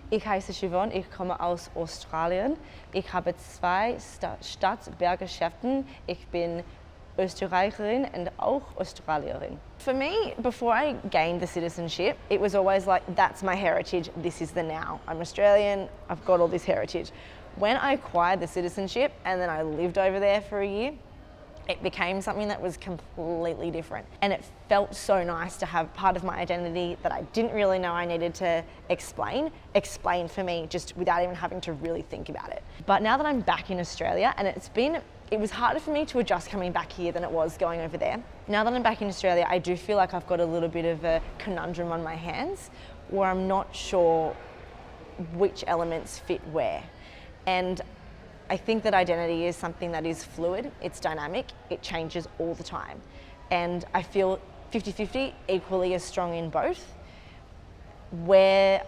Ich heiße Siobhan, ich komme aus Australien. Ich habe zwei Staatsbürgerschaften. Ich bin Österreicherin and auch Australierin. For me, before I gained the citizenship, it was always like, that's my heritage, this is the now. I'm Australian, I've got all this heritage. When I acquired the citizenship and then I lived over there for a year, it became something that was completely different. And it felt so nice to have part of my identity that I didn't really know I needed to explain for me just without even having to really think about it. But now that I'm back in Australia, and it was harder for me to adjust coming back here than it was going over there. Now that I'm back in Australia, I do feel like I've got a little bit of a conundrum on my hands where I'm not sure which elements fit where. And I think that identity is something that is fluid, it's dynamic, it changes all the time. And I feel 50-50, equally as strong in both, where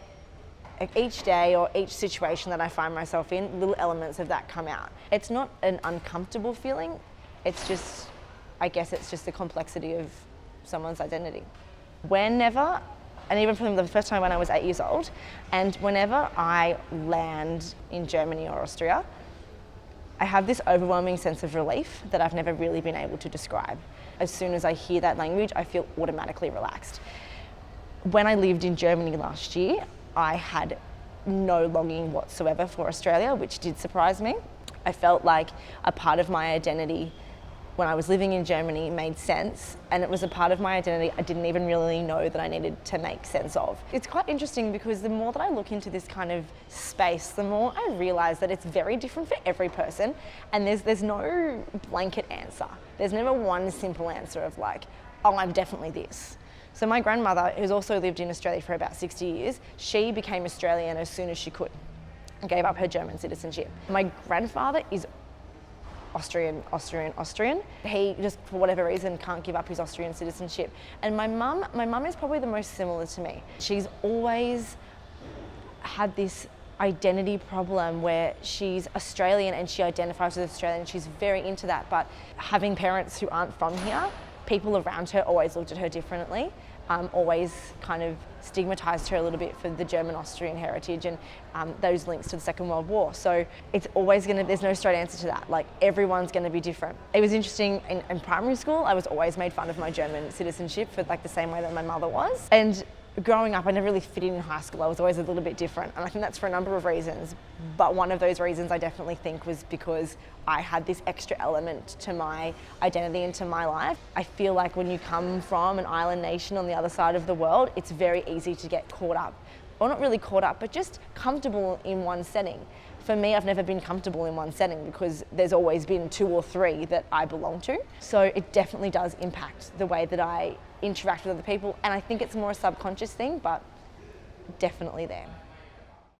each day or each situation that I find myself in, little elements of that come out. It's not an uncomfortable feeling, it's just, I guess it's just the complexity of someone's identity. Whenever, and even from the first time when I was 8 years old, and whenever I land in Germany or Austria, I have this overwhelming sense of relief that I've never really been able to describe. As soon as I hear that language, I feel automatically relaxed. When I lived in Germany last year, I had no longing whatsoever for Australia, which did surprise me. I felt like a part of my identity when I was living in Germany made sense, and it was a part of my identity I didn't even really know that I needed to make sense of. It's quite interesting because the more that I look into this kind of space, the more I realise that it's very different for every person, and there's no blanket answer. There's never one simple answer of like, oh, I'm definitely this. So my grandmother, who's also lived in Australia for about 60 years, she became Australian as soon as she could and gave up her German citizenship. My grandfather is Austrian. He just, for whatever reason, can't give up his Austrian citizenship. And my mum is probably the most similar to me. She's always had this identity problem where she's Australian and she identifies as Australian. She's very into that, but having parents who aren't from here, people around her always looked at her differently, always kind of stigmatised her a little bit for the German-Austrian heritage and those links to the Second World War. So it's always there's no straight answer to that. Like, everyone's gonna be different. It was interesting, in primary school, I was always made fun of my German citizenship for like the same way that my mother was. And growing up, I never really fit in high school. I was always a little bit different, and I think that's for a number of reasons. But one of those reasons I definitely think was because I had this extra element to my identity and to my life. I feel like when you come from an island nation on the other side of the world, it's very easy to get caught up. Or not really caught up, but just comfortable in one setting. For me, I've never been comfortable in one setting because there's always been 2 or 3 that I belong to. So it definitely does impact the way that I interact with other people, and I think it's more a subconscious thing, but definitely there.